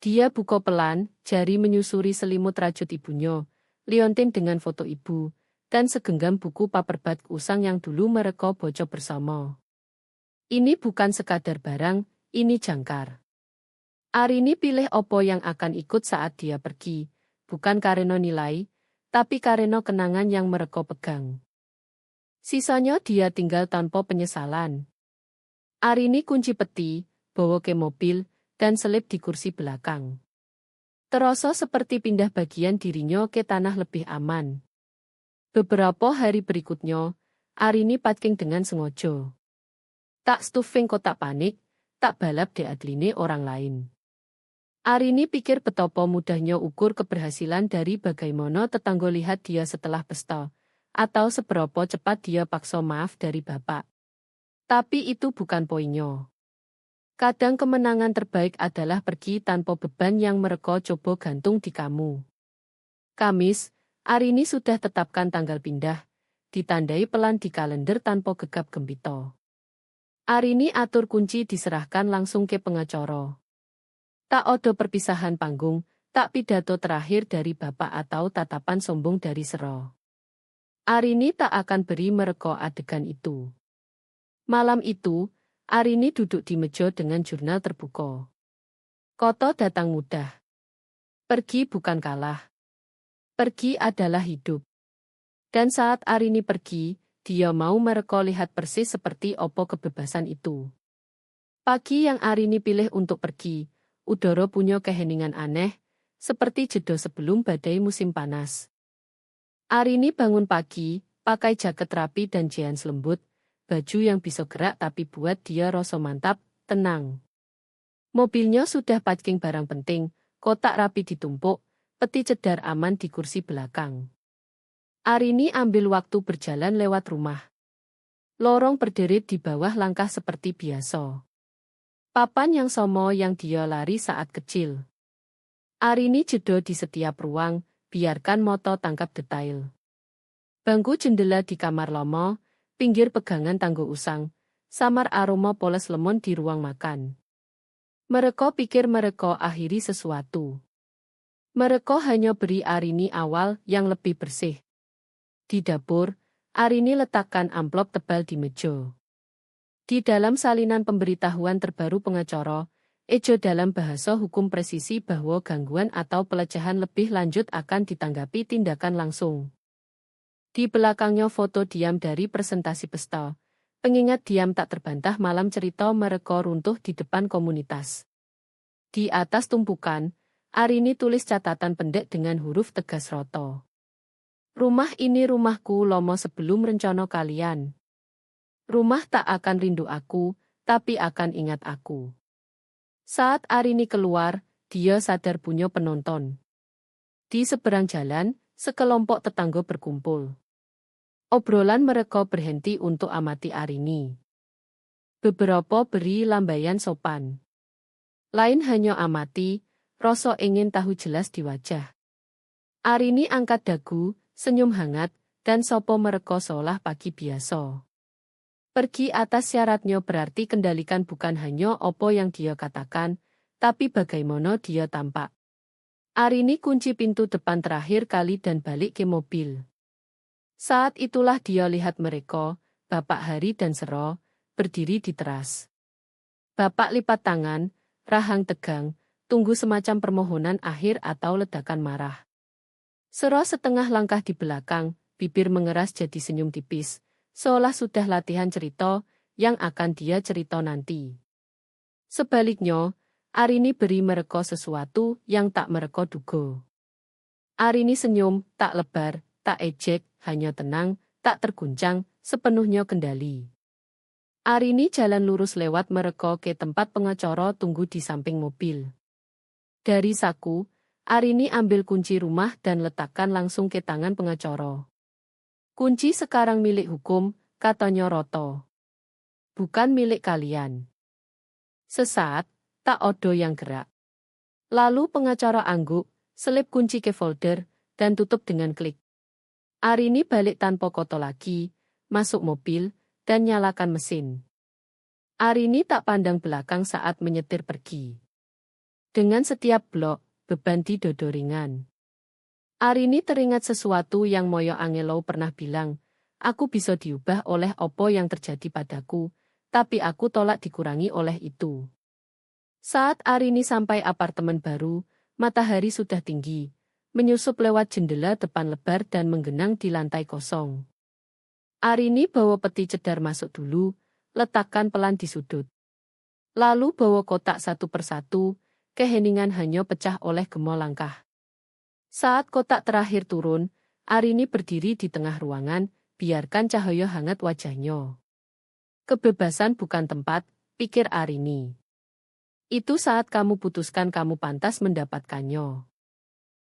[SPEAKER 1] Dia buka pelan, jari menyusuri selimut rajut ibunya, liontin dengan foto ibu, dan segenggam buku paperback usang yang dulu mereka baca bersama. Ini bukan sekadar barang, ini jangkar. Arini pilih opo yang akan ikut saat dia pergi, bukan karena nilai, tapi karena kenangan yang mereka pegang. Sisanya dia tinggal tanpa penyesalan. Arini kunci peti, bawa ke mobil, dan selip di kursi belakang. Terasa seperti pindah bagian dirinya ke tanah lebih aman. Beberapa hari berikutnya, Arini parking dengan sengaja. Tak stuffing kotak panik, tak balap diadline orang lain. Arini pikir betapa mudahnya ukur keberhasilan dari bagaimana tetangga lihat dia setelah pesta, atau seberapa cepat dia paksa maaf dari bapak. Tapi itu bukan poinnya. Kadang kemenangan terbaik adalah pergi tanpa beban yang mereka coba gantung di kamu. Kamis, Arini sudah tetapkan tanggal pindah, ditandai pelan di kalender tanpa gegap gempita. Arini atur kunci diserahkan langsung ke pengacara. Tak ada perpisahan panggung, tak pidato terakhir dari bapak atau tatapan sombong dari Sero. Arini tak akan beri mereka adegan itu. Malam itu, Arini duduk di meja dengan jurnal terbuka. Koto datang mudah. Pergi bukan kalah. Pergi adalah hidup. Dan saat Arini pergi, dia mau mereka lihat persis seperti opo kebebasan itu. Pagi yang Arini pilih untuk pergi, udara punya keheningan aneh, seperti jeda sebelum badai musim panas. Arini bangun pagi, pakai jaket rapi dan jeans lembut, baju yang bisa gerak tapi buat dia rasa mantap, tenang. Mobilnya sudah parking barang penting, kotak rapi ditumpuk, peti cedar aman di kursi belakang. Arini ambil waktu berjalan lewat rumah. Lorong berderet di bawah langkah seperti biasa. Papan yang sama yang dia lari saat kecil. Arini jeda di setiap ruang, biarkan moto tangkap detail. Bangku jendela di kamar lama, pinggir pegangan tangga usang, samar aroma poles lemon di ruang makan. Mereka pikir mereka akhiri sesuatu. Mereka hanya beri Arini awal yang lebih bersih. Di dapur, Arini letakkan amplop tebal di meja. Di dalam salinan pemberitahuan terbaru pengacara, ejo dalam bahasa hukum presisi bahwa gangguan atau pelecehan lebih lanjut akan ditanggapi tindakan langsung. Di belakangnya foto diam dari presentasi pesta, pengingat diam tak terbantah malam cerita mereka runtuh di depan komunitas. Di atas tumpukan, Arini tulis catatan pendek dengan huruf tegas roto. Rumah ini rumahku lomo sebelum rencana kalian. Rumah tak akan rindu aku, tapi akan ingat aku. Saat Arini keluar, dia sadar punya penonton. Di seberang jalan, sekelompok tetangga berkumpul. Obrolan mereka berhenti untuk amati Arini. Beberapa beri lambaian sopan. Lain hanya amati, rasa ingin tahu jelas di wajah. Arini angkat dagu, senyum hangat, dan sopo mereka seolah pagi biasa. Pergi atas syaratnya berarti kendalikan bukan hanya opo yang dia katakan, tapi bagaimana dia tampak. Arini kunci pintu depan terakhir kali dan balik ke mobil. Saat itulah dia lihat mereka, Bapak Hari dan Sero, berdiri di teras. Bapak lipat tangan, rahang tegang, tunggu semacam permohonan akhir atau ledakan marah. Sero setengah langkah di belakang, bibir mengeras jadi senyum tipis. Seolah sudah latihan cerita, yang akan dia cerita nanti. Sebaliknya, Arini beri mereka sesuatu yang tak mereka duga. Arini senyum, tak lebar, tak ejek, hanya tenang, tak terguncang, sepenuhnya kendali. Arini jalan lurus lewat mereka ke tempat pengacara tunggu di samping mobil. Dari saku, Arini ambil kunci rumah dan letakkan langsung ke tangan pengacara. Kunci sekarang milik hukum, katanya Roto. Bukan milik kalian. Sesaat, tak odo yang gerak. Lalu pengacara angguk, selip kunci ke folder, dan tutup dengan klik. Arini balik tanpa koto lagi, masuk mobil, dan nyalakan mesin. Arini tak pandang belakang saat menyetir pergi. Dengan setiap blok, beban di dodo ringan. Arini teringat sesuatu yang Moyo Angelo pernah bilang, aku bisa diubah oleh opo yang terjadi padaku, tapi aku tolak dikurangi oleh itu. Saat Arini sampai apartemen baru, matahari sudah tinggi, menyusup lewat jendela depan lebar dan menggenang di lantai kosong. Arini bawa peti cedar masuk dulu, letakkan pelan di sudut. Lalu bawa kotak satu persatu, keheningan hanya pecah oleh gema langkah. Saat kotak terakhir turun, Arini berdiri di tengah ruangan, biarkan cahaya hangat wajahnya. Kebebasan bukan tempat, pikir Arini. Itu saat kamu putuskan kamu pantas mendapatkannya.